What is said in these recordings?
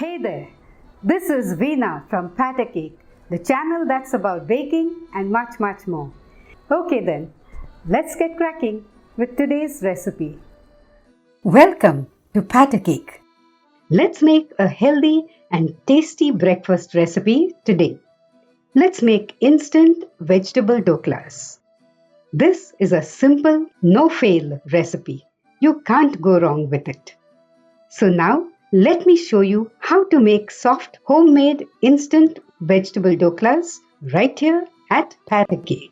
Hey there, this is Veena from Cake, the channel that's about baking and much more. Okay then, let's get cracking with today's recipe. Welcome to Cake. Let's make a healthy and tasty breakfast recipe today. Let's make instant vegetable dhoklas. This is a simple, no-fail recipe. You can't go wrong with it. So now, let me show you how to make soft, homemade, instant vegetable dhoklas right here at Cake.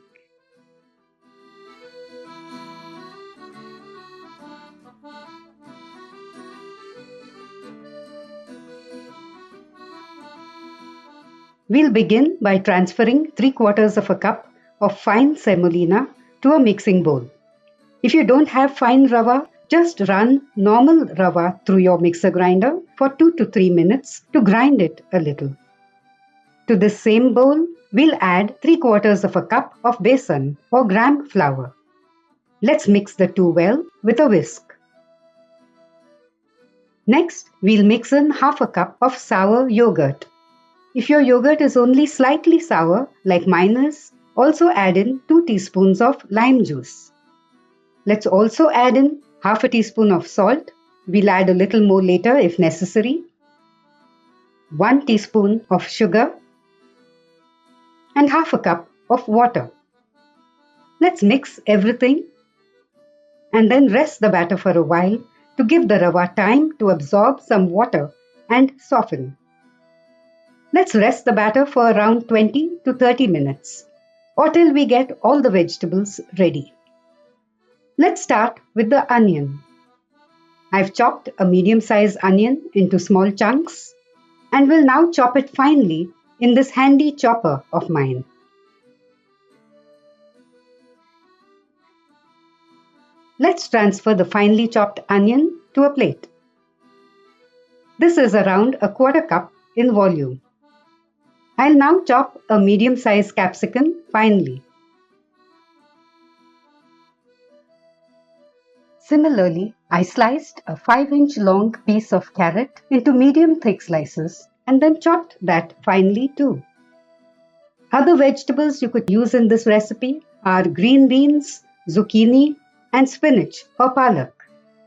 We'll begin by transferring 3/4 of a cup of fine semolina to a mixing bowl. If you don't have fine rava, just run normal rava through your mixer grinder for 2 to 3 minutes to grind it a little. To this same bowl, we'll add 3/4 of a cup of besan or gram flour. Let's mix the two well with a whisk. Next, we'll mix in half a cup of sour yogurt. If your yogurt is only slightly sour, like mine is, also add in 2 teaspoons of lime juice. Let's also add in half a teaspoon of salt. We'll add a little more later if necessary. 1 teaspoon of sugar and half a cup of water. Let's mix everything and then rest the batter for a while to give the rava time to absorb some water and soften. Let's rest the batter for around 20 to 30 minutes or till we get all the vegetables ready. Let's start with the onion. I've chopped a medium-sized onion into small chunks and will now chop it finely in this handy chopper of mine. Let's transfer the finely chopped onion to a plate. This is around 1/4 cup in volume. I'll now chop a medium-sized capsicum finely. Similarly, I sliced a 5-inch long piece of carrot into medium thick slices and then chopped that finely too. Other vegetables you could use in this recipe are green beans, zucchini, and spinach or palak.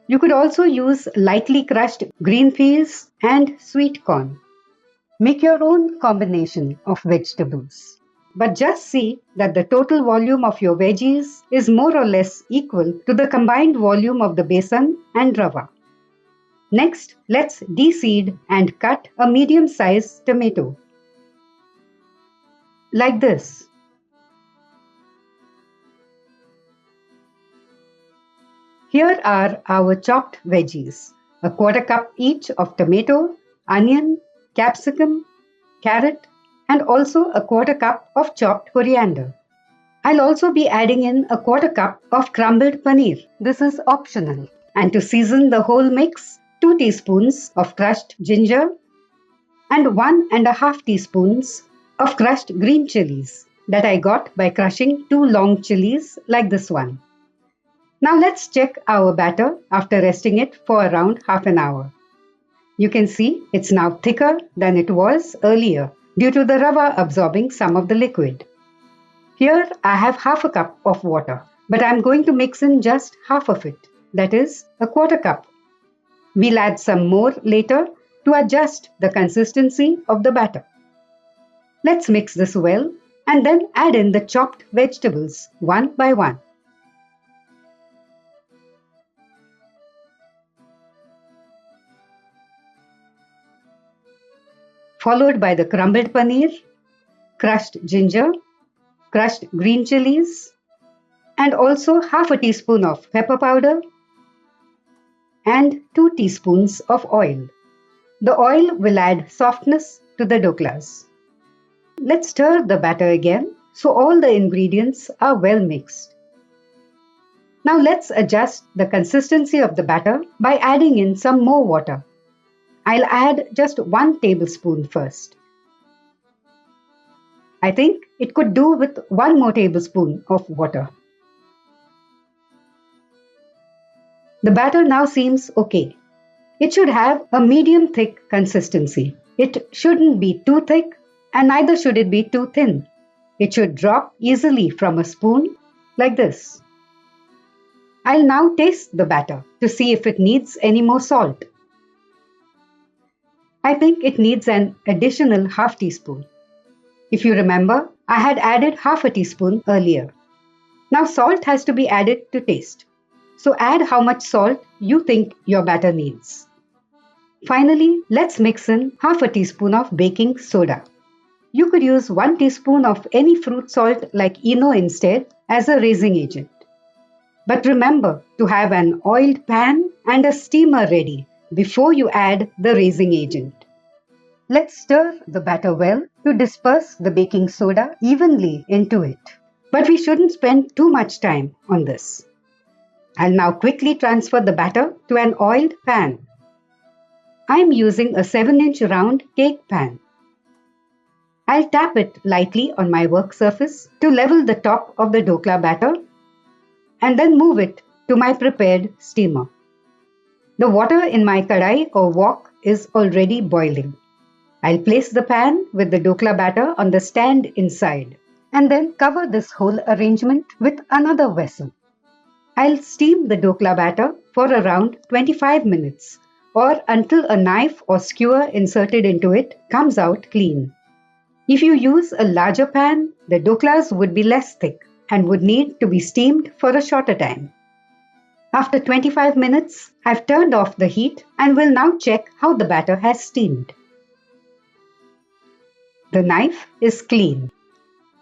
You could also use lightly crushed green peas and sweet corn. Make your own combination of vegetables. But just see that the total volume of your veggies is more or less equal to the combined volume of the besan and rava. Next, let's de-seed and cut a medium-sized tomato. Like this. Here are our chopped veggies. 1/4 cup each of tomato, onion, capsicum, carrot, and also 1/4 cup of chopped coriander. I'll also be adding in 1/4 cup of crumbled paneer. This is optional. And to season the whole mix, 2 teaspoons of crushed ginger and 1.5 teaspoons of crushed green chillies that I got by crushing 2 long chillies like this one. Now let's check our batter after resting it for around half an hour. You can see it's now thicker than it was earlier due to the rava absorbing some of the liquid. Here I have half a cup of water, but I'm going to mix in just half of it, that is 1/4 cup. We'll add some more later to adjust the consistency of the batter. Let's mix this well and then add in the chopped vegetables one by one. Followed by the crumbled paneer, crushed ginger, crushed green chilies, and also half a teaspoon of pepper powder and 2 teaspoons of oil. The oil will add softness to the dhoklas. Let's stir the batter again so all the ingredients are well mixed. Now let's adjust the consistency of the batter by adding in some more water. I'll add just 1 tablespoon first. I think it could do with 1 more tablespoon of water. The batter now seems okay. It should have a medium thick consistency. It shouldn't be too thick and neither should it be too thin. It should drop easily from a spoon like this. I'll now taste the batter to see if it needs any more salt. I think it needs an additional half teaspoon. If you remember, I had added half a teaspoon earlier. Now salt has to be added to taste. So add how much salt you think your batter needs. Finally, let's mix in half a teaspoon of baking soda. You could use 1 teaspoon of any fruit salt like Eno instead as a raising agent. But remember to have an oiled pan and a steamer ready before you add the raising agent. Let's stir the batter well to disperse the baking soda evenly into it. But we shouldn't spend too much time on this. I'll now quickly transfer the batter to an oiled pan. I'm using a 7-inch round cake pan. I'll tap it lightly on my work surface to level the top of the dhokla batter and then move it to my prepared steamer. The water in my kadai or wok is already boiling. I'll place the pan with the dhokla batter on the stand inside and then cover this whole arrangement with another vessel. I'll steam the dhokla batter for around 25 minutes or until a knife or skewer inserted into it comes out clean. If you use a larger pan, the dhoklas would be less thick and would need to be steamed for a shorter time. After 25 minutes, I've turned off the heat and will now check how the batter has steamed. The knife is clean.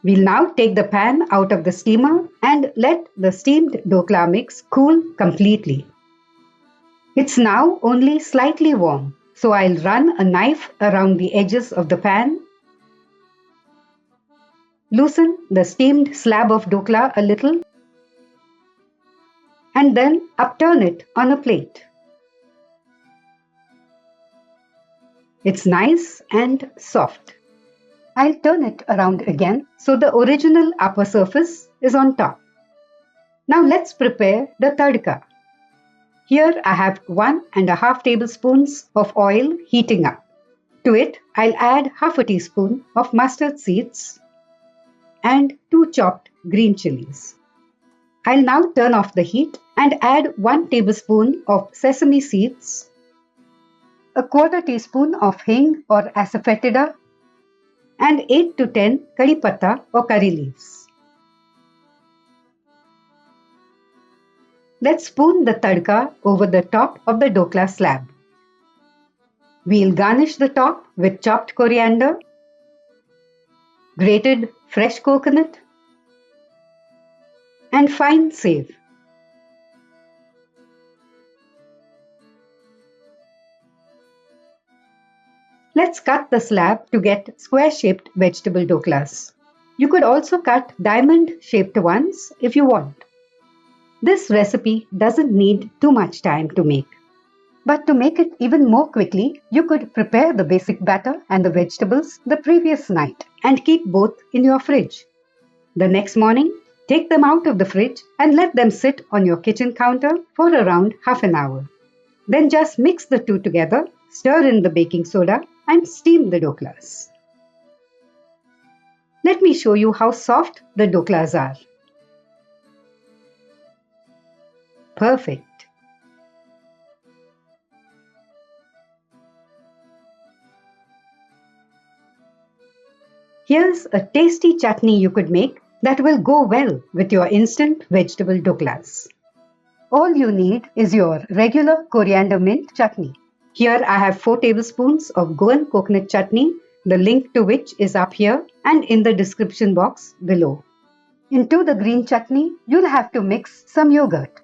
We'll now take the pan out of the steamer and let the steamed dhokla mix cool completely. It's now only slightly warm, so I'll run a knife around the edges of the pan. Loosen the steamed slab of dhokla a little and then upturn it on a plate. It's nice and soft. I'll turn it around again so the original upper surface is on top. Now let's prepare the tadka. Here I have 1.5 tablespoons of oil heating up. To it, I'll add half a teaspoon of mustard seeds and 2 chopped green chillies. I'll now turn off the heat and add 1 tablespoon of sesame seeds, a quarter teaspoon of hing or asafoetida, and 8 to 10 kadipatta or curry leaves. Let's spoon the tadka over the top of the dhokla slab. We'll garnish the top with chopped coriander, grated fresh coconut, and fine save. Let's cut the slab to get square-shaped vegetable dhoklas. You could also cut diamond-shaped ones if you want. This recipe doesn't need too much time to make. But to make it even more quickly, you could prepare the basic batter and the vegetables the previous night and keep both in your fridge. The next morning, take them out of the fridge and let them sit on your kitchen counter for around half an hour. Then just mix the two together, stir in the baking soda and steam the dhoklas. Let me show you how soft the dhoklas are. Perfect. Here's a tasty chutney you could make that will go well with your instant vegetable dhoklas. All you need is your regular coriander-mint chutney. Here I have 4 tablespoons of Goan coconut chutney, the link to which is up here and in the description box below. Into the green chutney, you'll have to mix some yogurt.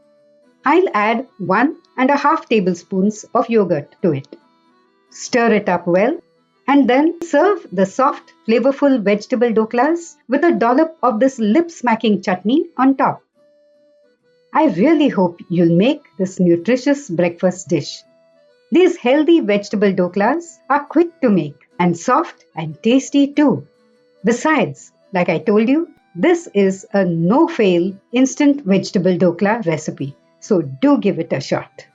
I'll add 1.5 tablespoons of yogurt to it. Stir it up well and then serve the soft, flavorful vegetable dhoklas with a dollop of this lip-smacking chutney on top. I really hope you'll make this nutritious breakfast dish. These healthy vegetable dhoklas are quick to make and soft and tasty too. Besides, like I told you, this is a no-fail instant vegetable dhokla recipe, so do give it a shot.